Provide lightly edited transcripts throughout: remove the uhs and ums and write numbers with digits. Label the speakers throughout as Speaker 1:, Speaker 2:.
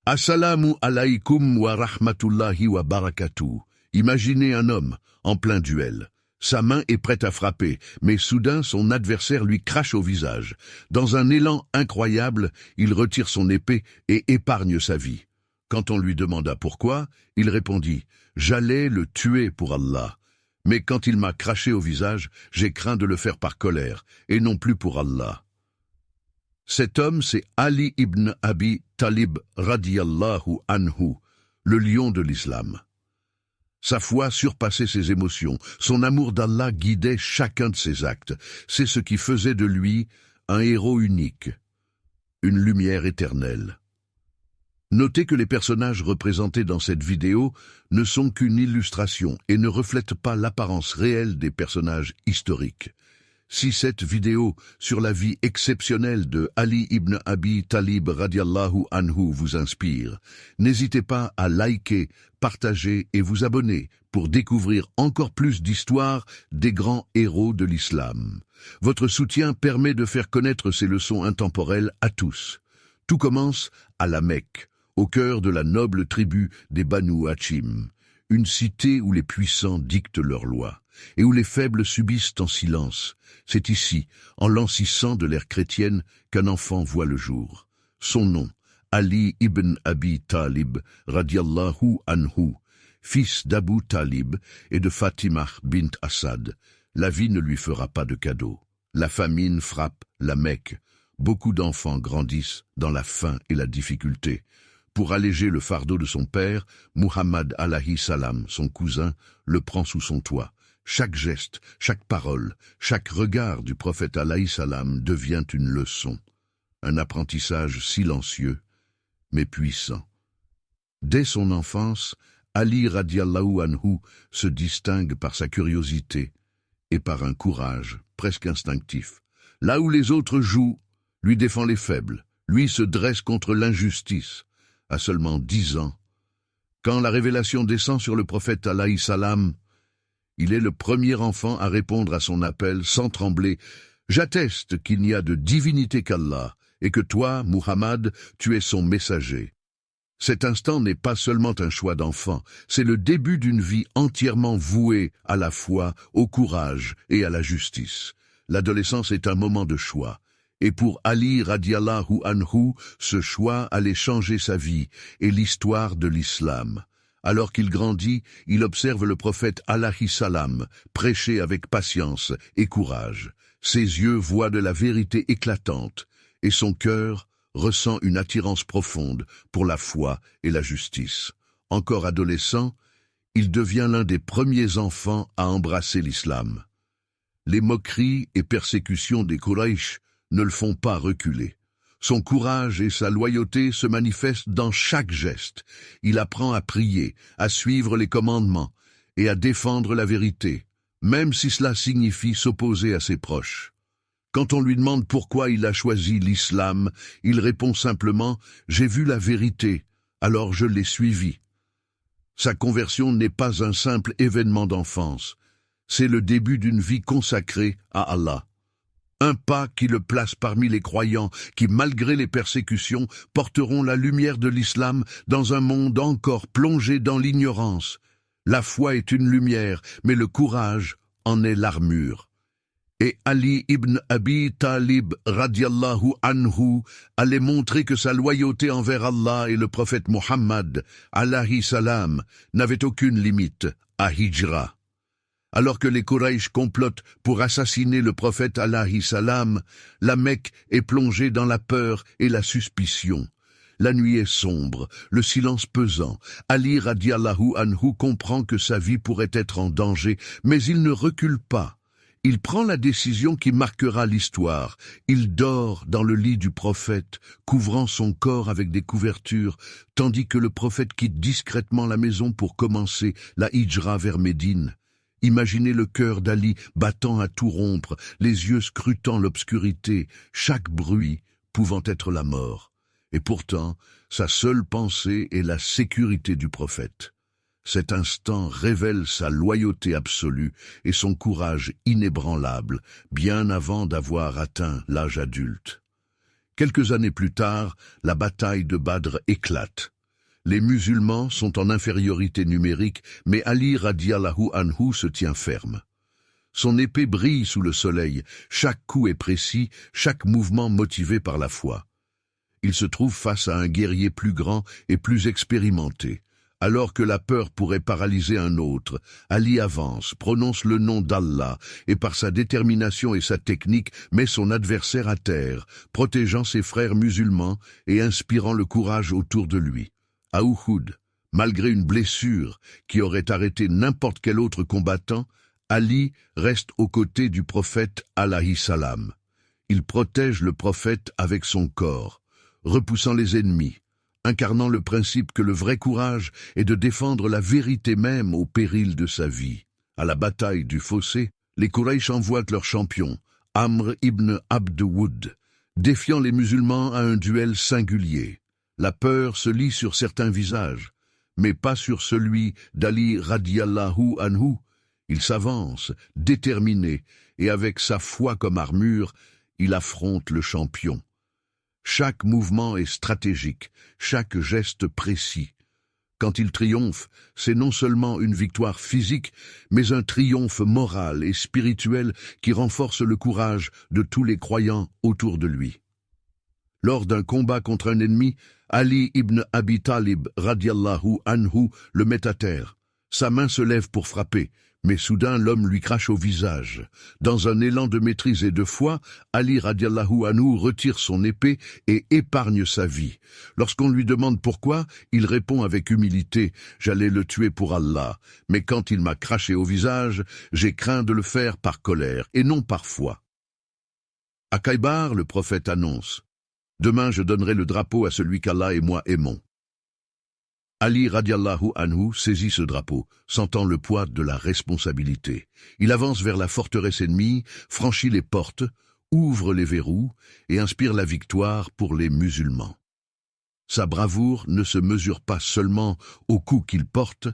Speaker 1: Assalamu alaykum wa rahmatullahi wa barakatuh. Imaginez un homme en plein duel. Sa main est prête à frapper, mais soudain son adversaire lui crache au visage. Dans un élan incroyable, il retire son épée et épargne sa vie. Quand on lui demanda pourquoi, il répondit « J'allais le tuer pour Allah. Mais quand il m'a craché au visage, j'ai craint de le faire par colère, et non plus pour Allah. » Cet homme, c'est Ali ibn Abi Talib radiyallahu anhu, le lion de l'islam. Sa foi surpassait ses émotions, son amour d'Allah guidait chacun de ses actes. C'est ce qui faisait de lui un héros unique, une lumière éternelle. Notez que les personnages représentés dans cette vidéo ne sont qu'une illustration et ne reflètent pas l'apparence réelle des personnages historiques. Si cette vidéo sur la vie exceptionnelle de Ali ibn Abi Talib radiallahu anhu vous inspire, n'hésitez pas à liker, partager et vous abonner pour découvrir encore plus d'histoires des grands héros de l'islam. Votre soutien permet de faire connaître ces leçons intemporelles à tous. Tout commence à la Mecque, au cœur de la noble tribu des Banu Hachim, une cité où les puissants dictent leurs lois et où les faibles subissent en silence. C'est ici, en l'an-600 de l'ère chrétienne, qu'un enfant voit le jour. Son nom, Ali ibn Abi Talib, radiallahu anhu, fils d'Abu Talib et de Fatima bint Assad. La vie ne lui fera pas de cadeau. La famine frappe la Mecque. Beaucoup d'enfants grandissent dans la faim et la difficulté. Pour alléger le fardeau de son père, Muhammad alayhi salam, son cousin, le prend sous son toit. Chaque geste, chaque parole, chaque regard du prophète alayhi salam devient une leçon. Un apprentissage silencieux, mais puissant. Dès son enfance, Ali radiallahu anhu se distingue par sa curiosité et par un courage presque instinctif. Là où les autres jouent, lui défend les faibles, lui se dresse contre l'injustice. À seulement 10 ans, quand la révélation descend sur le prophète alayhi salam, il est le premier enfant à répondre à son appel sans trembler. « J'atteste qu'il n'y a de divinité qu'Allah, et que toi, Muhammad, tu es son messager. » Cet instant n'est pas seulement un choix d'enfant, c'est le début d'une vie entièrement vouée à la foi, au courage et à la justice. L'adolescence est un moment de choix. Et pour Ali radiallahu anhu, ce choix allait changer sa vie et l'histoire de l'islam. Alors qu'il grandit, il observe le prophète alayhi salam prêcher avec patience et courage. Ses yeux voient de la vérité éclatante et son cœur ressent une attirance profonde pour la foi et la justice. Encore adolescent, il devient l'un des premiers enfants à embrasser l'islam. Les moqueries et persécutions des Quraysh ne le font pas reculer. Son courage et sa loyauté se manifestent dans chaque geste. Il apprend à prier, à suivre les commandements et à défendre la vérité, même si cela signifie s'opposer à ses proches. Quand on lui demande pourquoi il a choisi l'islam, il répond simplement « J'ai vu la vérité, alors je l'ai suivie ». Sa conversion n'est pas un simple événement d'enfance, c'est le début d'une vie consacrée à Allah. Un pas qui le place parmi les croyants qui, malgré les persécutions, porteront la lumière de l'islam dans un monde encore plongé dans l'ignorance. La foi est une lumière, mais le courage en est l'armure. Et Ali ibn Abi Talib radiallahu anhu allait montrer que sa loyauté envers Allah et le prophète Muhammad alayhi salam n'avait aucune limite à Hijra. Alors que les Quraysh complotent pour assassiner le prophète alayhi salam, la Mecque est plongée dans la peur et la suspicion. La nuit est sombre, le silence pesant. Ali radiallahu anhu comprend que sa vie pourrait être en danger, mais il ne recule pas. Il prend la décision qui marquera l'histoire. Il dort dans le lit du prophète, couvrant son corps avec des couvertures, tandis que le prophète quitte discrètement la maison pour commencer la hijra vers Médine. Imaginez le cœur d'Ali battant à tout rompre, les yeux scrutant l'obscurité, chaque bruit pouvant être la mort. Et pourtant, sa seule pensée est la sécurité du prophète. Cet instant révèle sa loyauté absolue et son courage inébranlable, bien avant d'avoir atteint l'âge adulte. Quelques années plus tard, la bataille de Badr éclate. Les musulmans sont en infériorité numérique, mais Ali radiallahu anhu se tient ferme. Son épée brille sous le soleil, chaque coup est précis, chaque mouvement motivé par la foi. Il se trouve face à un guerrier plus grand et plus expérimenté. Alors que la peur pourrait paralyser un autre, Ali avance, prononce le nom d'Allah et par sa détermination et sa technique met son adversaire à terre, protégeant ses frères musulmans et inspirant le courage autour de lui. À Uhud, malgré une blessure qui aurait arrêté n'importe quel autre combattant, Ali reste aux côtés du prophète alayhi salam. Il protège le prophète avec son corps, repoussant les ennemis, incarnant le principe que le vrai courage est de défendre la vérité même au péril de sa vie. À la bataille du fossé, les Quraysh envoient leur champion, Amr ibn Abd Woud, défiant les musulmans à un duel singulier. La peur se lit sur certains visages, mais pas sur celui d'Ali radiallahu anhu. Il s'avance, déterminé, et avec sa foi comme armure, il affronte le champion. Chaque mouvement est stratégique, chaque geste précis. Quand il triomphe, c'est non seulement une victoire physique, mais un triomphe moral et spirituel qui renforce le courage de tous les croyants autour de lui. Lors d'un combat contre un ennemi, Ali ibn Abi Talib radiallahu anhu le met à terre. Sa main se lève pour frapper, mais soudain l'homme lui crache au visage. Dans un élan de maîtrise et de foi, Ali radiallahu anhu retire son épée et épargne sa vie. Lorsqu'on lui demande pourquoi, il répond avec humilité « J'allais le tuer pour Allah, mais quand il m'a craché au visage, j'ai craint de le faire par colère et non par foi. » À Khaybar, le prophète annonce « Demain je donnerai le drapeau à celui qu'Allah et moi aimons. » Ali radiallahu anhu saisit ce drapeau, sentant le poids de la responsabilité. Il avance vers la forteresse ennemie, franchit les portes, ouvre les verrous et inspire la victoire pour les musulmans. Sa bravoure ne se mesure pas seulement au coup qu'il porte,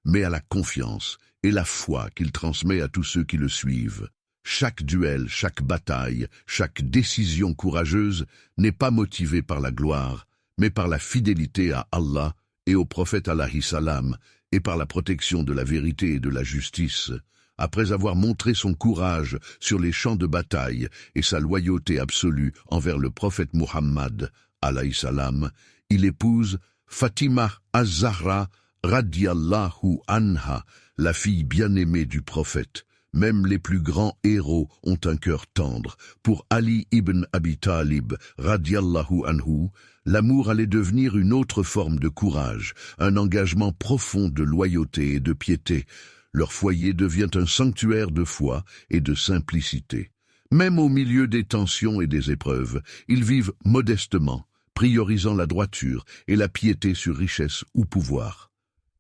Speaker 1: mais à la confiance et la foi qu'il transmet à tous ceux qui le suivent. Chaque duel, chaque bataille, chaque décision courageuse n'est pas motivée par la gloire, mais par la fidélité à Allah et au prophète alayhi salam, et par la protection de la vérité et de la justice. Après avoir montré son courage sur les champs de bataille et sa loyauté absolue envers le prophète Muhammad, alayhi salam, il épouse Fatima az-Zahra radiallahu anha, la fille bien-aimée du prophète. Même les plus grands héros ont un cœur tendre. Pour Ali ibn Abi Talib, radiallahu anhu, l'amour allait devenir une autre forme de courage, un engagement profond de loyauté et de piété. Leur foyer devient un sanctuaire de foi et de simplicité. Même au milieu des tensions et des épreuves, ils vivent modestement, priorisant la droiture et la piété sur richesse ou pouvoir.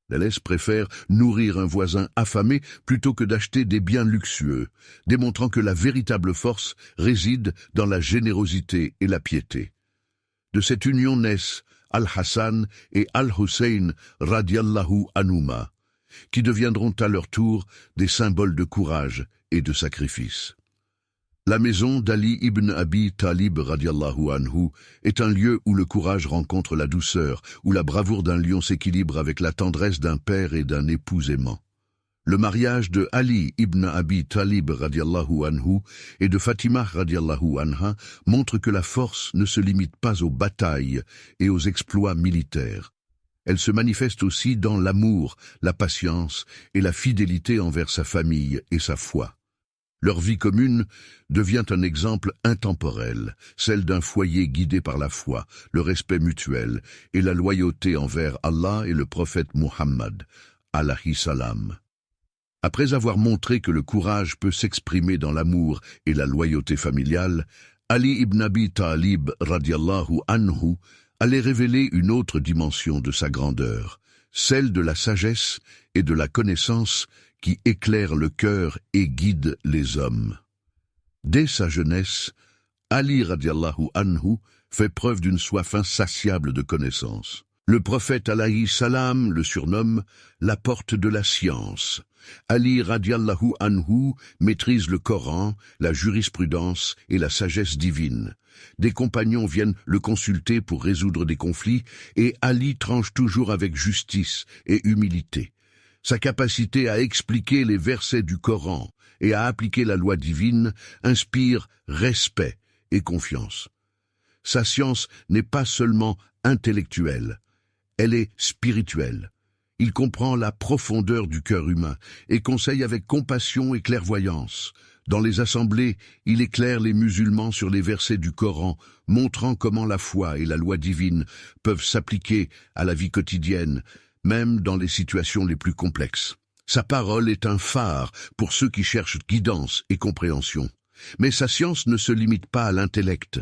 Speaker 1: La laisse préfère nourrir un voisin affamé plutôt que d'acheter des biens luxueux, démontrant que la véritable force réside dans la générosité et la piété. De cette union naissent Al-Hassan et Al-Hussein radiallahu anhuma, qui deviendront à leur tour des symboles de courage et de sacrifice. La maison d'Ali ibn Abi Talib radiallahu anhu est un lieu où le courage rencontre la douceur, où la bravoure d'un lion s'équilibre avec la tendresse d'un père et d'un époux aimant. Le mariage de Ali ibn Abi Talib radiallahu anhu et de Fatima radiallahu anha montre que la force ne se limite pas aux batailles et aux exploits militaires. Elle se manifeste aussi dans l'amour, la patience et la fidélité envers sa famille et sa foi. Leur vie commune devient un exemple intemporel, celle d'un foyer guidé par la foi, le respect mutuel et la loyauté envers Allah et le prophète Muhammad, alayhi salam. Après avoir montré que le courage peut s'exprimer dans l'amour et la loyauté familiale, Ali ibn Abi Talib radiallahu anhu allait révéler une autre dimension de sa grandeur, celle de la sagesse et de la connaissance qui éclaire le cœur et guide les hommes. Dès sa jeunesse, Ali radiallahu anhu fait preuve d'une soif insatiable de connaissances. Le prophète alayhi salam le surnomme la porte de la science, Ali radiallahu anhu maîtrise le Coran, la jurisprudence et la sagesse divine. Des compagnons viennent le consulter pour résoudre des conflits et Ali tranche toujours avec justice et humilité. Sa capacité à expliquer les versets du Coran et à appliquer la loi divine inspire respect et confiance. Sa science n'est pas seulement intellectuelle, elle est spirituelle. Il comprend la profondeur du cœur humain et conseille avec compassion et clairvoyance. Dans les assemblées, il éclaire les musulmans sur les versets du Coran, montrant comment la foi et la loi divine peuvent s'appliquer à la vie quotidienne, même dans les situations les plus complexes. Sa parole est un phare pour ceux qui cherchent guidance et compréhension. Mais sa science ne se limite pas à l'intellect.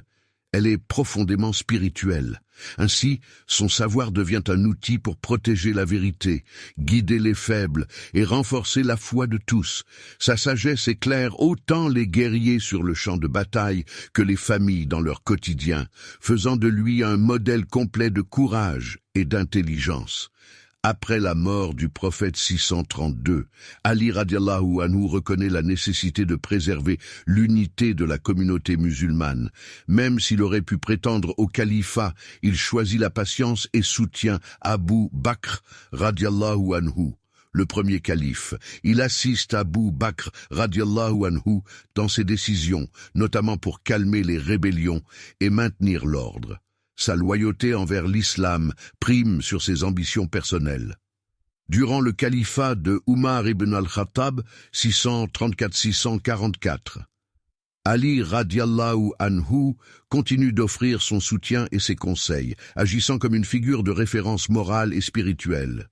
Speaker 1: Elle est profondément spirituelle. Ainsi, son savoir devient un outil pour protéger la vérité, guider les faibles et renforcer la foi de tous. Sa sagesse éclaire autant les guerriers sur le champ de bataille que les familles dans leur quotidien, faisant de lui un modèle complet de courage et d'intelligence. Après la mort du prophète 632, Ali radiallahu anhu reconnaît la nécessité de préserver l'unité de la communauté musulmane. Même s'il aurait pu prétendre au califat, il choisit la patience et soutient Abu Bakr radiallahu anhu, le premier calife. Il assiste Abu Bakr radiallahu anhu dans ses décisions, notamment pour calmer les rébellions et maintenir l'ordre. Sa loyauté envers l'islam prime sur ses ambitions personnelles. Durant le califat de Umar ibn al-Khattab, 634-644, Ali radiallahu anhu continue d'offrir son soutien et ses conseils, agissant comme une figure de référence morale et spirituelle.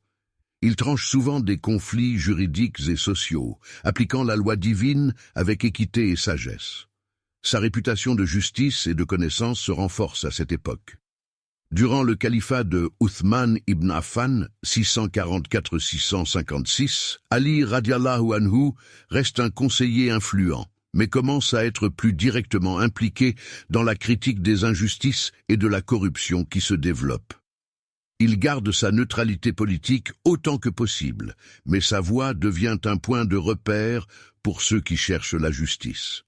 Speaker 1: Il tranche souvent des conflits juridiques et sociaux, appliquant la loi divine avec équité et sagesse. Sa réputation de justice et de connaissance se renforce à cette époque. Durant le califat de Uthman ibn Affan, 644-656, Ali radiallahu anhu reste un conseiller influent, mais commence à être plus directement impliqué dans la critique des injustices et de la corruption qui se développent. Il garde sa neutralité politique autant que possible, mais sa voix devient un point de repère pour ceux qui cherchent la justice.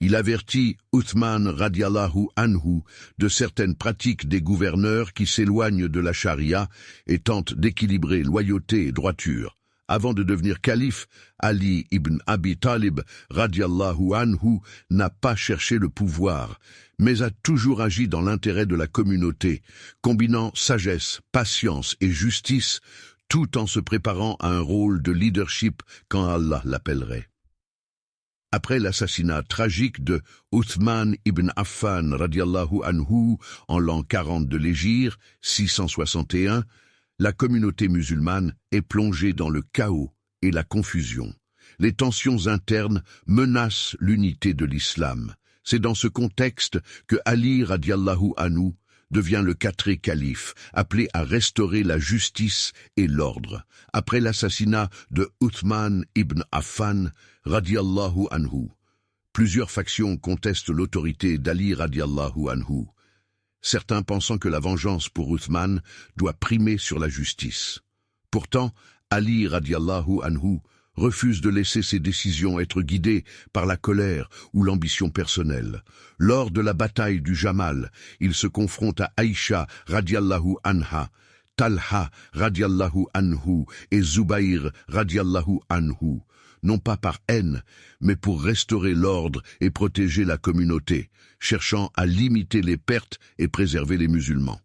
Speaker 1: Il avertit Uthman radiallahu anhu de certaines pratiques des gouverneurs qui s'éloignent de la charia et tentent d'équilibrer loyauté et droiture. Avant de devenir calife, Ali ibn Abi Talib radiallahu anhu n'a pas cherché le pouvoir, mais a toujours agi dans l'intérêt de la communauté, combinant sagesse, patience et justice, tout en se préparant à un rôle de leadership quand Allah l'appellerait. Après l'assassinat tragique de Uthman ibn Affan radiallahu anhu en l'an 40 de l'Hégire, 661, la communauté musulmane est plongée dans le chaos et la confusion. Les tensions internes menacent l'unité de l'islam. C'est dans ce contexte que Ali radiallahu anhu devient le quatrième calife, appelé à restaurer la justice et l'ordre. Après l'assassinat de Uthman ibn Affan radiallahu anhu, plusieurs factions contestent l'autorité d'Ali radiallahu anhu, certains pensant que la vengeance pour Uthman doit primer sur la justice. Pourtant, Ali radiallahu anhu refuse de laisser ses décisions être guidées par la colère ou l'ambition personnelle. Lors de la bataille du Jamal, il se confronte à Aïcha radiallahu anha, Talha radiallahu anhu et Zubayr radiallahu anhu, non pas par haine, mais pour restaurer l'ordre et protéger la communauté, cherchant à limiter les pertes et préserver les musulmans.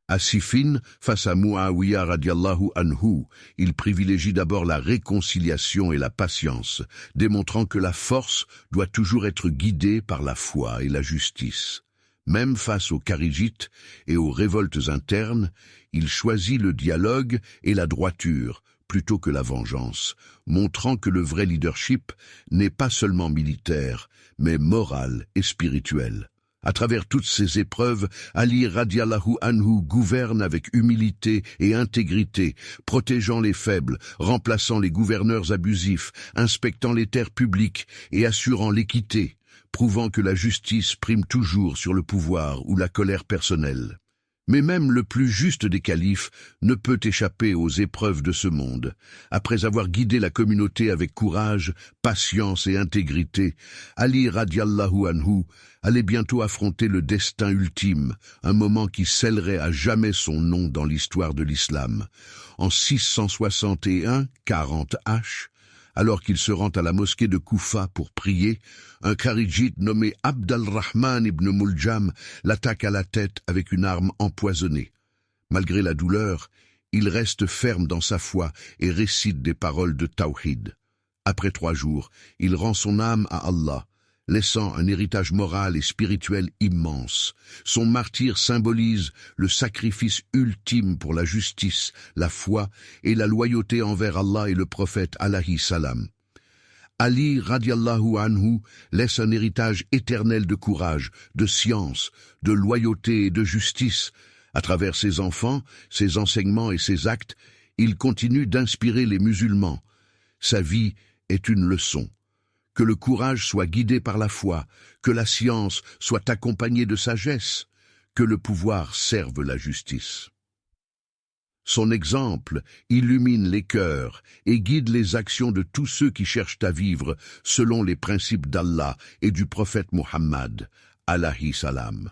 Speaker 1: À Siffin, face à Muawiyah radiallahu anhu, il privilégie d'abord la réconciliation et la patience, démontrant que la force doit toujours être guidée par la foi et la justice. Même face aux kharijites et aux révoltes internes, il choisit le dialogue et la droiture, plutôt que la vengeance, montrant que le vrai leadership n'est pas seulement militaire, mais moral et spirituel. À travers toutes ces épreuves, Ali radiallahu anhu gouverne avec humilité et intégrité, protégeant les faibles, remplaçant les gouverneurs abusifs, inspectant les terres publiques et assurant l'équité, prouvant que la justice prime toujours sur le pouvoir ou la colère personnelle. Mais même le plus juste des califes ne peut échapper aux épreuves de ce monde. Après avoir guidé la communauté avec courage, patience et intégrité, Ali radiallahu anhu allait bientôt affronter le destin ultime, un moment qui scellerait à jamais son nom dans l'histoire de l'islam. En 661, 40 H, alors qu'il se rend à la mosquée de Koufa pour prier, un kharijite nommé Abd al-Rahman ibn Muljam l'attaque à la tête avec une arme empoisonnée. Malgré la douleur, il reste ferme dans sa foi et récite des paroles de Tawhid. Après 3 jours, il rend son âme à Allah, laissant un héritage moral et spirituel immense. Son martyre symbolise le sacrifice ultime pour la justice, la foi et la loyauté envers Allah et le prophète alayhi salam. Ali radiallahu anhu laisse un héritage éternel de courage, de science, de loyauté et de justice. À travers ses enfants, ses enseignements et ses actes, il continue d'inspirer les musulmans. Sa vie est une leçon. Que le courage soit guidé par la foi, que la science soit accompagnée de sagesse, que le pouvoir serve la justice. Son exemple illumine les cœurs et guide les actions de tous ceux qui cherchent à vivre selon les principes d'Allah et du prophète Muhammad, alayhi salam.